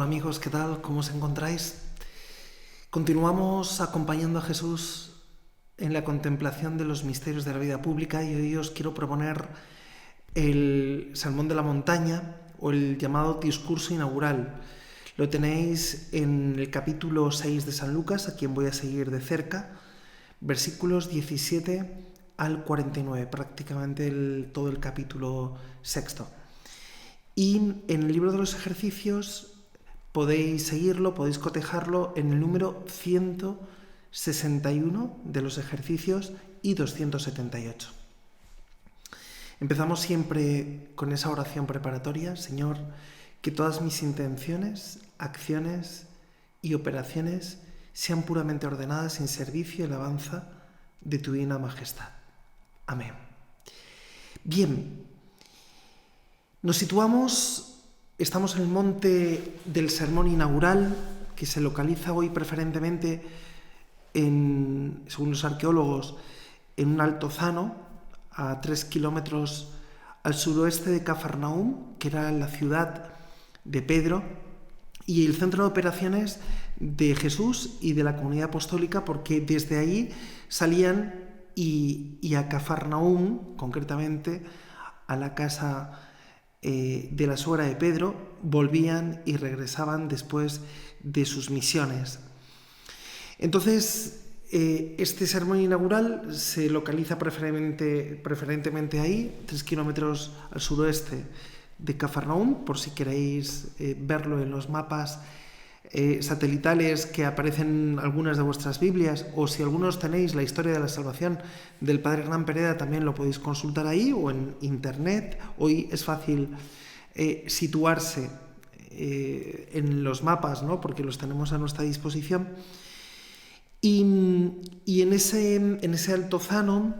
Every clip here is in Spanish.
Hola amigos, ¿qué tal? ¿Cómo os encontráis? Continuamos acompañando a Jesús en la contemplación de los misterios de la vida pública y hoy os quiero proponer el Sermón de la Montaña o el llamado discurso inaugural. Lo tenéis en el capítulo 6 de San Lucas, a quien voy a seguir de cerca, versículos 17 al 49, prácticamente todo el capítulo sexto. Y en el libro de los ejercicios podéis seguirlo, podéis cotejarlo en el número 161 de los ejercicios y 278. Empezamos siempre con esa oración preparatoria: Señor, que todas mis intenciones, acciones y operaciones sean puramente ordenadas en servicio y alabanza de tu divina majestad. Amén. Bien, nos situamos, estamos en el monte del sermón inaugural, que se localiza hoy preferentemente, según los arqueólogos, en un altozano a 3 kilómetros al suroeste de Cafarnaúm, que era la ciudad de Pedro y el centro de operaciones de Jesús y de la comunidad apostólica, porque desde ahí salían y a Cafarnaúm, concretamente a la casa de la suegra de Pedro, volvían y regresaban después de sus misiones. Entonces, este sermón inaugural se localiza preferentemente ahí, 3 kilómetros al suroeste de Cafarnaúm, por si queréis verlo en los mapas satelitales que aparecen en algunas de vuestras Biblias, o si algunos tenéis la historia de la salvación del Padre Hernán Pereda, también lo podéis consultar ahí o en internet. Hoy es fácil situarse en los mapas, ¿no? Porque los tenemos a nuestra disposición. Y en ese altozano,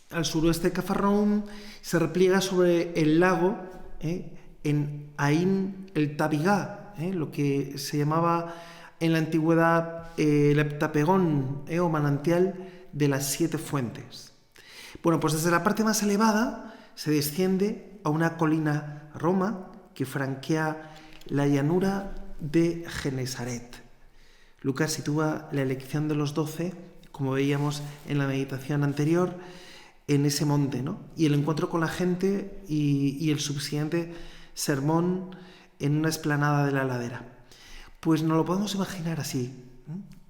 al suroeste de Cafarnaúm, se repliega sobre el lago, en Ain el Tabigá, lo que se llamaba en la antigüedad el Heptapegón, o manantial de las 7 fuentes. Bueno, pues desde la parte más elevada se desciende a una colina Roma que franquea la llanura de Genesaret. Lucas sitúa la elección de los 12, como veíamos en la meditación anterior, en ese monte, ¿no? Y el encuentro con la gente y el subsiguiente sermón en una explanada de la ladera. Pues nos lo podemos imaginar así,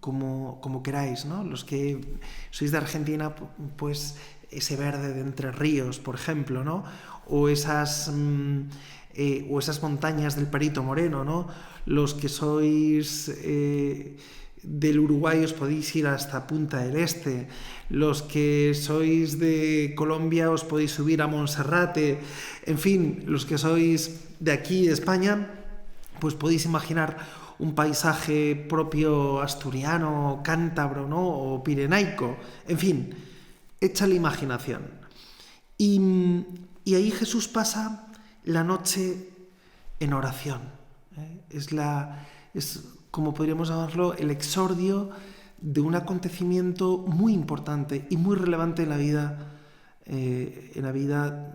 como queráis, ¿no? Los que sois de Argentina, pues ese verde de Entre Ríos, por ejemplo, ¿no? O esas montañas del Perito Moreno, ¿no? Los que sois del Uruguay os podéis ir hasta Punta del Este. Los que sois de Colombia os podéis subir a Monserrate. En fin, los que sois de aquí, de España, pues podéis imaginar un paisaje propio asturiano, cántabro, ¿no? O pirenaico. En fin, echa la imaginación. Y ahí Jesús pasa la noche en oración. Es como podríamos llamarlo, el exordio de un acontecimiento muy importante y muy relevante en la vida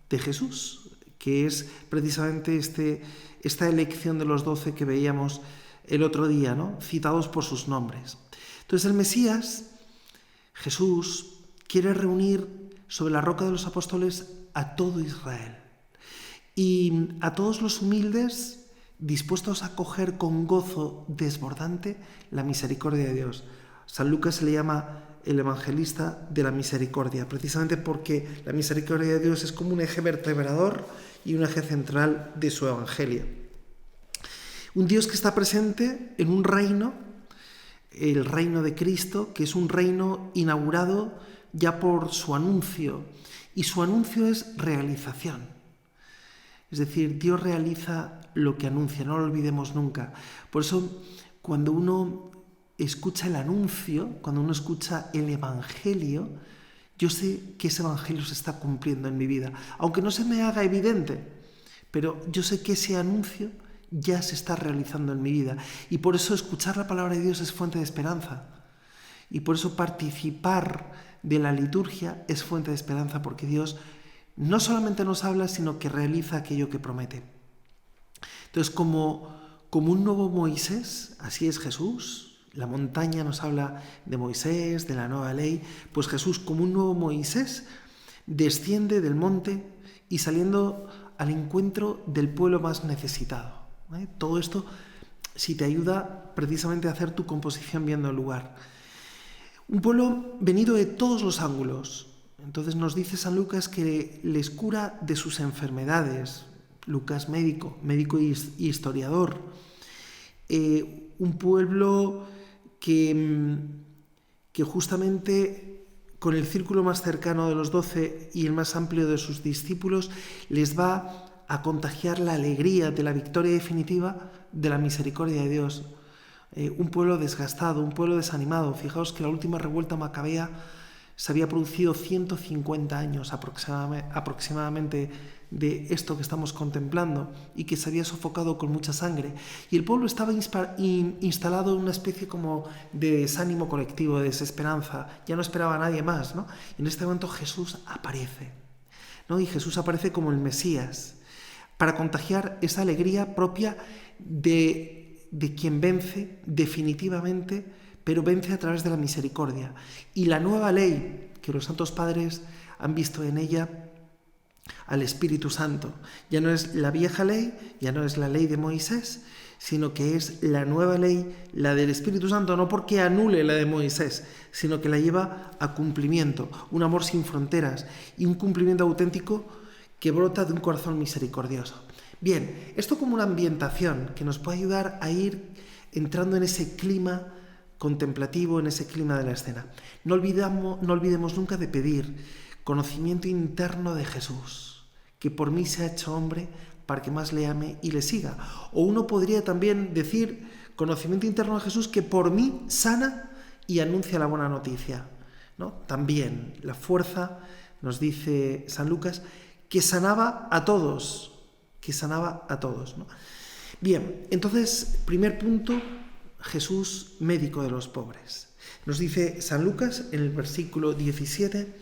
de Jesús, que es precisamente esta elección de los 12 que veíamos el otro día, ¿no? Citados por sus nombres. Entonces el Mesías, Jesús, quiere reunir sobre la roca de los apóstoles a todo Israel y a todos los humildes dispuestos a acoger con gozo desbordante la misericordia de Dios. San Lucas se le llama el evangelista de la misericordia, precisamente porque la misericordia de Dios es como un eje vertebrador y un eje central de su evangelio. Un Dios que está presente en un reino, el reino de Cristo, que es un reino inaugurado ya por su anuncio, y su anuncio es realización. Es decir, Dios realiza lo que anuncia, no lo olvidemos nunca. Por eso, cuando uno escucha el anuncio, cuando uno escucha el evangelio, yo sé que ese evangelio se está cumpliendo en mi vida, aunque no se me haga evidente, pero yo sé que ese anuncio ya se está realizando en mi vida. Y por eso escuchar la palabra de Dios es fuente de esperanza. Y por eso participar de la liturgia es fuente de esperanza, porque Dios no solamente nos habla, sino que realiza aquello que promete. Entonces, como un nuevo Moisés, así es Jesús. La montaña nos habla de Moisés, de la nueva ley. Pues Jesús, como un nuevo Moisés, desciende del monte y saliendo al encuentro del pueblo más necesitado. Todo esto si te ayuda precisamente a hacer tu composición viendo el lugar. Un pueblo venido de todos los ángulos. Entonces nos dice San Lucas que les cura de sus enfermedades. Lucas, médico y historiador. Un pueblo que justamente con el círculo más cercano de los 12 y el más amplio de sus discípulos les va a contagiar la alegría de la victoria definitiva de la misericordia de Dios. Un pueblo desgastado, un pueblo desanimado. Fijaos que la última revuelta macabea se había producido 150 años aproximadamente de esto que estamos contemplando y que se había sofocado con mucha sangre. Y el pueblo estaba instalado en una especie como de desánimo colectivo, de desesperanza. Ya no esperaba a nadie más, ¿no? Y en este momento Jesús aparece, ¿no? Y Jesús aparece como el Mesías para contagiar esa alegría propia de quien vence definitivamente, pero vence a través de la misericordia. Y la nueva ley, que los santos padres han visto en ella al Espíritu Santo, ya no es la vieja ley, ya no es la ley de Moisés, sino que es la nueva ley, la del Espíritu Santo, no porque anule la de Moisés, sino que la lleva a cumplimiento, un amor sin fronteras y un cumplimiento auténtico que brota de un corazón misericordioso. Bien, esto como una ambientación que nos puede ayudar a ir entrando en ese clima contemplativo, en ese clima de la escena. No olvidemos nunca de pedir conocimiento interno de Jesús, que por mí se ha hecho hombre para que más le ame y le siga. O uno podría también decir conocimiento interno de Jesús que por mí sana y anuncia la buena noticia, ¿no? También la fuerza, nos dice San Lucas, que sanaba a todos, ¿no? Bien, entonces, primer punto, Jesús, médico de los pobres. Nos dice San Lucas en el versículo 17,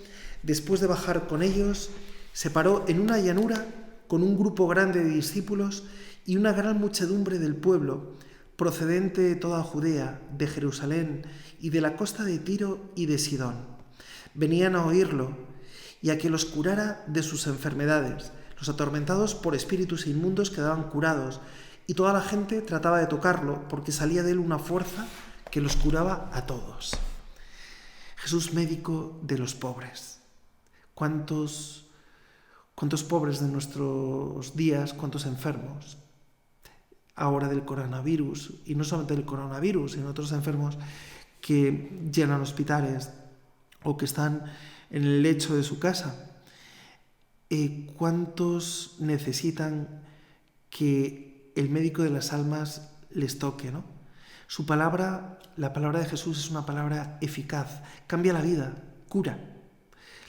después de bajar con ellos, se paró en una llanura con un grupo grande de discípulos y una gran muchedumbre del pueblo, procedente de toda Judea, de Jerusalén y de la costa de Tiro y de Sidón. Venían a oírlo y a que los curara de sus enfermedades. Los atormentados por espíritus inmundos quedaban curados y toda la gente trataba de tocarlo porque salía de él una fuerza que los curaba a todos. Jesús, médico de los pobres. ¿Cuántos pobres de nuestros días, cuántos enfermos ahora del coronavirus, y no solamente del coronavirus, sino otros enfermos que llenan hospitales o que están en el lecho de su casa? ¿Cuántos necesitan que el médico de las almas les toque, ¿no? Su palabra, la palabra de Jesús es una palabra eficaz, cambia la vida, cura.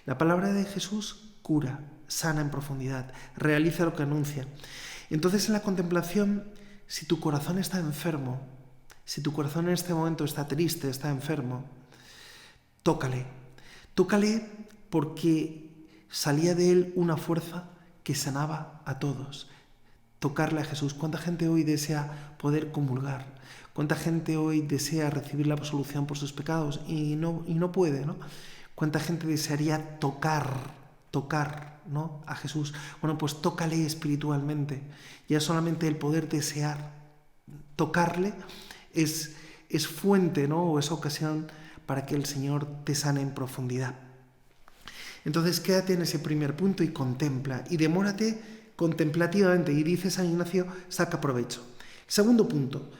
La palabra de Jesús cura, sana en profundidad, realiza lo que anuncia. Entonces en la contemplación, si tu corazón está enfermo, si tu corazón en este momento está triste, está enfermo, tócale porque salía de él una fuerza que sanaba a todos. Tocarle a Jesús. ¿Cuánta gente hoy desea poder comulgar? ¿Cuánta gente hoy desea recibir la absolución por sus pecados y no puede, ¿no? ¿Cuánta gente desearía tocar, ¿no? a Jesús? Bueno, pues tócale espiritualmente. Ya solamente el poder desear tocarle es fuente, ¿no? O es ocasión para que el Señor te sane en profundidad. Entonces quédate en ese primer punto y contempla, y demórate contemplativamente, y dice San Ignacio, saca provecho. Segundo punto,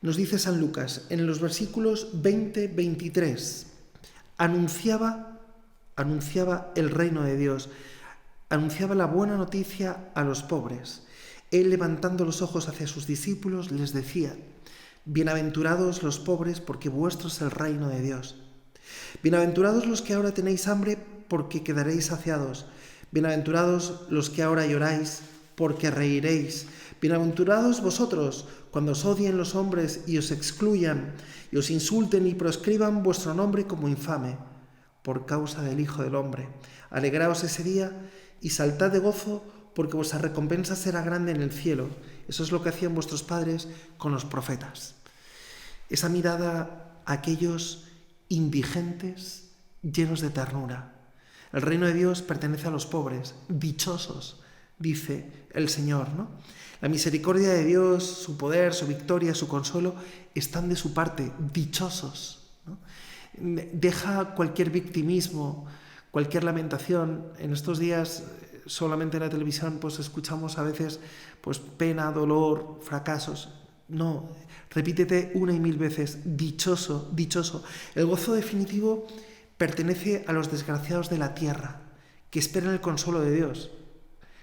nos dice San Lucas, en los versículos 20-23, anunciaba el reino de Dios, anunciaba la buena noticia a los pobres. Él, levantando los ojos hacia sus discípulos, les decía, bienaventurados los pobres, porque vuestro es el reino de Dios. Bienaventurados los que ahora tenéis hambre, porque quedaréis saciados. Bienaventurados los que ahora lloráis, porque reiréis. Bienaventurados vosotros, cuando os odien los hombres y os excluyan, y os insulten y proscriban vuestro nombre como infame, por causa del Hijo del Hombre. Alegraos ese día y saltad de gozo, porque vuestra recompensa será grande en el cielo. Eso es lo que hacían vuestros padres con los profetas. Esa mirada a aquellos indigentes llenos de ternura. El reino de Dios pertenece a los pobres, dichosos, dice el Señor, ¿no? La misericordia de Dios, su poder, su victoria, su consuelo, están de su parte, dichosos, ¿no? Deja cualquier victimismo, cualquier lamentación. En estos días solamente en la televisión pues escuchamos a veces pues pena, dolor, fracasos. No, repítete una y mil veces, dichoso, dichoso. El gozo definitivo pertenece a los desgraciados de la tierra, que esperan el consuelo de Dios.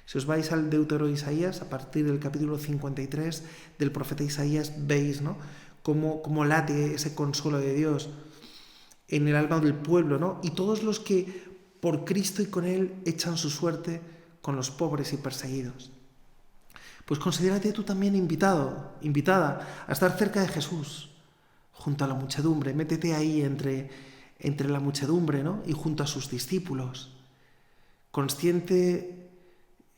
Si os vais al Deutero Isaías, a partir del capítulo 53 del profeta Isaías, veis, ¿no?, cómo late ese consuelo de Dios en el alma del pueblo, ¿no? Y todos los que por Cristo y con Él echan su suerte con los pobres y perseguidos. Pues considérate tú también invitado, invitada a estar cerca de Jesús, junto a la muchedumbre. Métete ahí entre la muchedumbre, ¿no?, y junto a sus discípulos. Consciente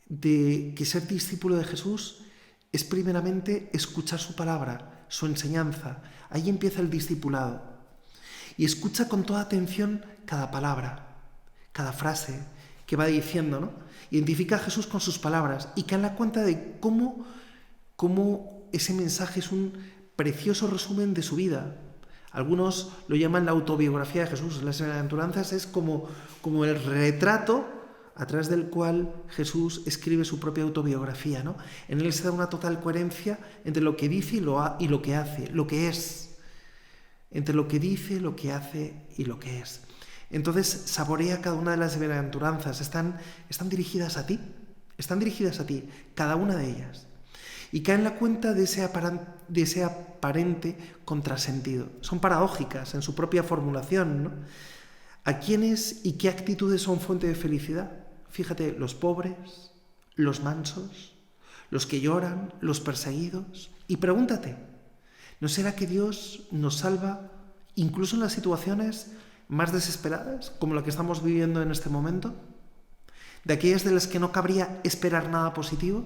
de que ser discípulo de Jesús es primeramente escuchar su palabra, su enseñanza. Ahí empieza el discipulado. Y escucha con toda atención cada palabra, cada frase que va diciendo, ¿no? Identifica a Jesús con sus palabras y cae en la cuenta de cómo ese mensaje es un precioso resumen de su vida. Algunos lo llaman la autobiografía de Jesús. Las bienaventuranzas es como el retrato a través del cual Jesús escribe su propia autobiografía, ¿no? En él se da una total coherencia entre lo que dice y lo que hace, lo que es. Entre lo que dice, lo que hace y lo que es. Entonces saborea cada una de las bienaventuranzas. Están dirigidas a ti. Están dirigidas a ti, cada una de ellas. Y cae en la cuenta de ese aparente contrasentido. Son paradójicas en su propia formulación, ¿no? ¿A quiénes y qué actitudes son fuente de felicidad? Fíjate, los pobres, los mansos, los que lloran, los perseguidos. Y pregúntate, ¿no será que Dios nos salva incluso en las situaciones más desesperadas, como la que estamos viviendo en este momento? ¿De aquellas de las que no cabría esperar nada positivo?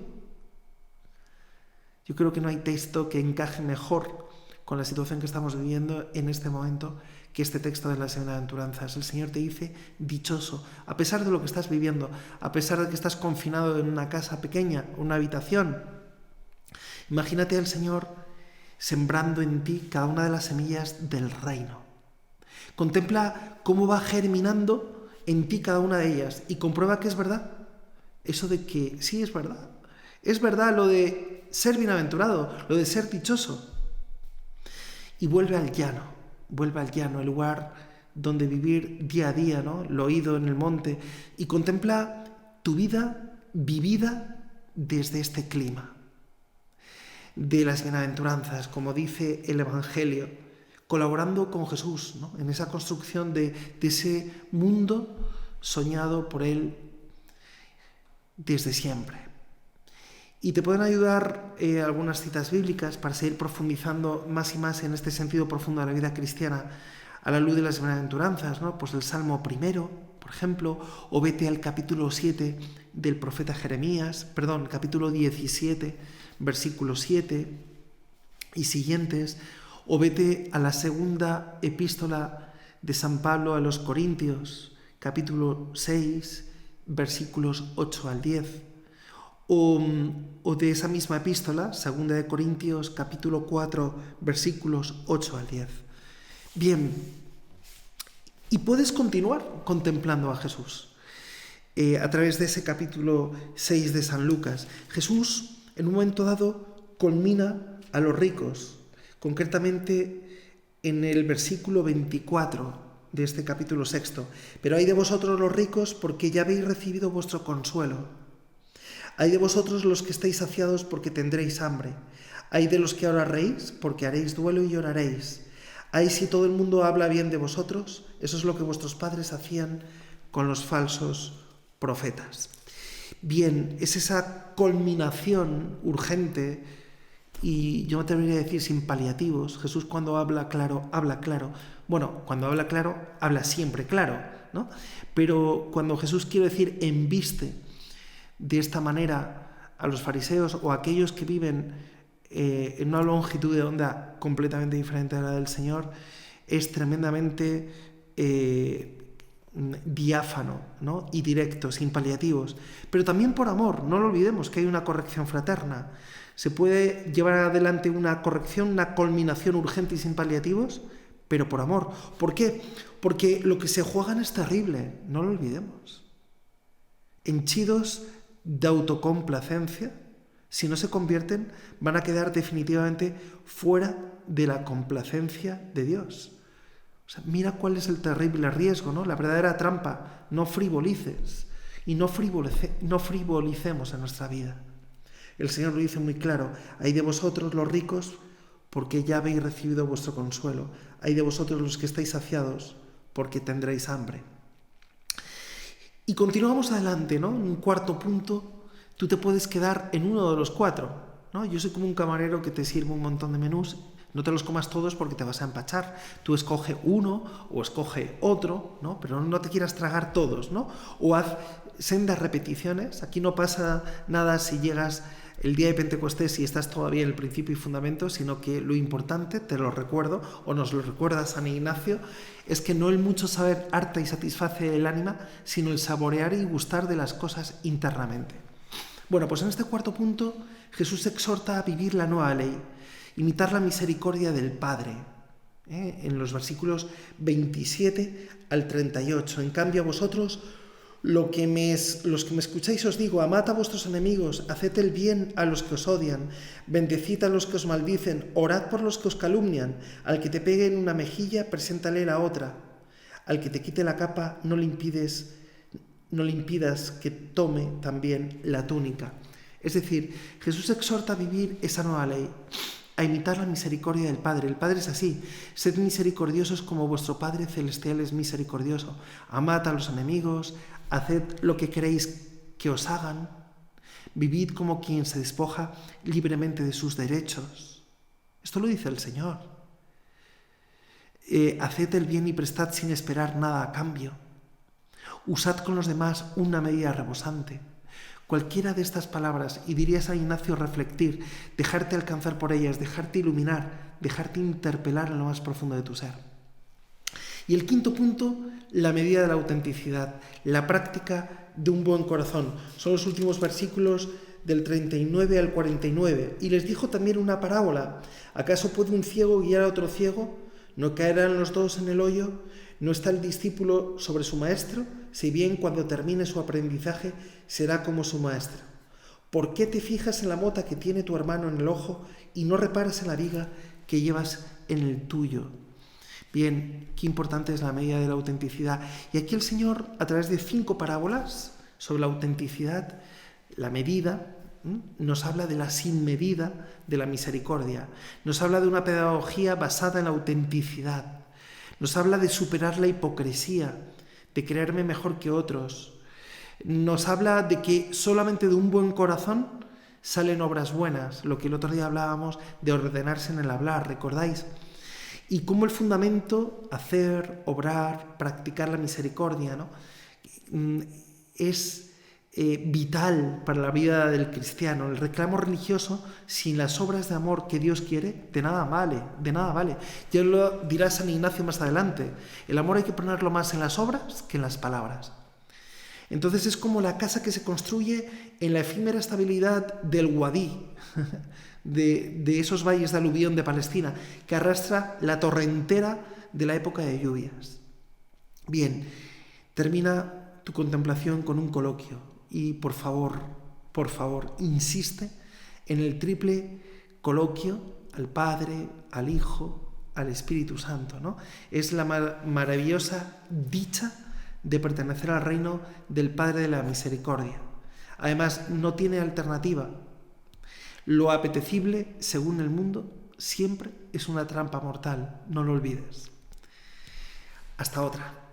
Yo creo que no hay texto que encaje mejor con la situación que estamos viviendo en este momento que este texto de las bienaventuranzas. El Señor te dice, dichoso, a pesar de lo que estás viviendo, a pesar de que estás confinado en una casa pequeña, una habitación. Imagínate al Señor sembrando en ti cada una de las semillas del reino. Contempla cómo va germinando en ti cada una de ellas y comprueba que es verdad. Eso de que sí es verdad. Es verdad lo de ser bienaventurado, lo de ser dichoso. Y vuelve al llano, el lugar donde vivir día a día, ¿no? Lo oído en el monte, y contempla tu vida vivida desde este clima de las bienaventuranzas, como dice el Evangelio, colaborando con Jesús, ¿no?, en esa construcción de ese mundo soñado por Él desde siempre. Y te pueden ayudar algunas citas bíblicas para seguir profundizando más y más en este sentido profundo de la vida cristiana a la luz de las bienaventuranzas, ¿no? Pues el Salmo 1, por ejemplo, o vete al capítulo 7 del profeta Jeremías, capítulo 17, versículo 7 y siguientes, o vete a la segunda epístola de San Pablo a los Corintios, capítulo 6, versículos 8 al 10. O de esa misma epístola, segunda de Corintios, capítulo 4, versículos 8 al 10. Bien, y puedes continuar contemplando a Jesús a través de ese capítulo 6 de San Lucas. Jesús, en un momento dado, culmina a los ricos, concretamente en el versículo 24 de este capítulo 6. Pero hay de vosotros los ricos, porque ya habéis recibido vuestro consuelo. Hay de vosotros los que estáis saciados, porque tendréis hambre. Hay de los que ahora reís, porque haréis duelo y lloraréis. Hay si todo el mundo habla bien de vosotros, eso es lo que vuestros padres hacían con los falsos profetas. Bien, es esa culminación urgente, y yo me atrevería a decir sin paliativos. Jesús, cuando habla claro, habla claro. Bueno, cuando habla claro, habla siempre claro, ¿no? Pero cuando Jesús quiere decir embiste de esta manera a los fariseos o a aquellos que viven en una longitud de onda completamente diferente a la del Señor es tremendamente diáfano, ¿no? Y directo, sin paliativos, pero también por amor. No lo olvidemos que hay una corrección fraterna. Se puede llevar adelante una corrección, una culminación urgente y sin paliativos, pero por amor. ¿Por qué? Porque lo que se juegan es terrible, no lo olvidemos. Henchidos de autocomplacencia, si no se convierten, van a quedar definitivamente fuera de la complacencia de Dios. O sea, mira cuál es el terrible riesgo, ¿no? La verdadera trampa. No frivolices y no frivolicemos en nuestra vida. El Señor lo dice muy claro: hay de vosotros los ricos, porque ya habéis recibido vuestro consuelo. Hay de vosotros los que estáis saciados, porque tendréis hambre. Y continuamos adelante, ¿no? En un cuarto punto, tú te puedes quedar en uno de los cuatro, ¿no? Yo soy como un camarero que te sirve un montón de menús. No te los comas todos porque te vas a empachar. Tú escoge uno o escoge otro, ¿no? Pero no te quieras tragar todos, ¿no? O haz sendas repeticiones. Aquí no pasa nada si llegas el día de Pentecostés y estás todavía en el principio y fundamento, sino que lo importante, te lo recuerdo, o nos lo recuerda San Ignacio, es que no el mucho saber harta y satisface el ánima, sino el saborear y gustar de las cosas internamente. Bueno, pues en este cuarto punto Jesús exhorta a vivir la nueva ley, imitar la misericordia del Padre, en los versículos 27 al 38. En cambio a vosotros, los que me escucháis os digo: amad a vuestros enemigos, haced el bien a los que os odian, bendecid a los que os maldicen, orad por los que os calumnian, al que te pegue en una mejilla, preséntale la otra, al que te quite la capa, no le impidas que tome también la túnica. Es decir, Jesús exhorta a vivir esa nueva ley, a imitar la misericordia del Padre. El Padre es así: sed misericordiosos como vuestro Padre Celestial es misericordioso. Amad a los enemigos, haced lo que queréis que os hagan, vivid como quien se despoja libremente de sus derechos. Esto lo dice el Señor. Haced el bien y prestad sin esperar nada a cambio. Usad con los demás una medida rebosante. Cualquiera de estas palabras, y diría San Ignacio, reflectir, dejarte alcanzar por ellas, dejarte iluminar, dejarte interpelar en lo más profundo de tu ser. Y el quinto punto, la medida de la autenticidad, la práctica de un buen corazón. Son los últimos versículos del 39 al 49. Y les dijo también una parábola: ¿acaso puede un ciego guiar a otro ciego? ¿No caerán los dos en el hoyo? ¿No está el discípulo sobre su maestro? Si bien cuando termine su aprendizaje será como su maestro. ¿Por qué te fijas en la mota que tiene tu hermano en el ojo y no reparas en la viga que llevas en el tuyo? Bien, qué importante es la medida de la autenticidad. Y aquí el Señor, a través de 5 parábolas sobre la autenticidad, la medida, nos habla de la sin medida de la misericordia. Nos habla de una pedagogía basada en la autenticidad. Nos habla de superar la hipocresía, de creerme mejor que otros. Nos habla de que solamente de un buen corazón salen obras buenas, lo que el otro día hablábamos de ordenarse en el hablar, ¿recordáis? Y cómo el fundamento, hacer, obrar, practicar la misericordia, ¿no? Es vital para la vida del cristiano. El reclamo religioso sin las obras de amor que Dios quiere, de nada vale, de nada vale. Ya lo dirá San Ignacio más adelante. El amor hay que ponerlo más en las obras que en las palabras. Entonces es como la casa que se construye en la efímera estabilidad del Wadí, de esos valles de aluvión de Palestina, que arrastra la torrentera de la época de lluvias. Bien, termina tu contemplación con un coloquio. Y por favor, insiste en el triple coloquio al Padre, al Hijo, al Espíritu Santo, ¿no? Es la maravillosa dicha de pertenecer al reino del Padre de la Misericordia. Además, no tiene alternativa. Lo apetecible, según el mundo, siempre es una trampa mortal. No lo olvides. Hasta otra.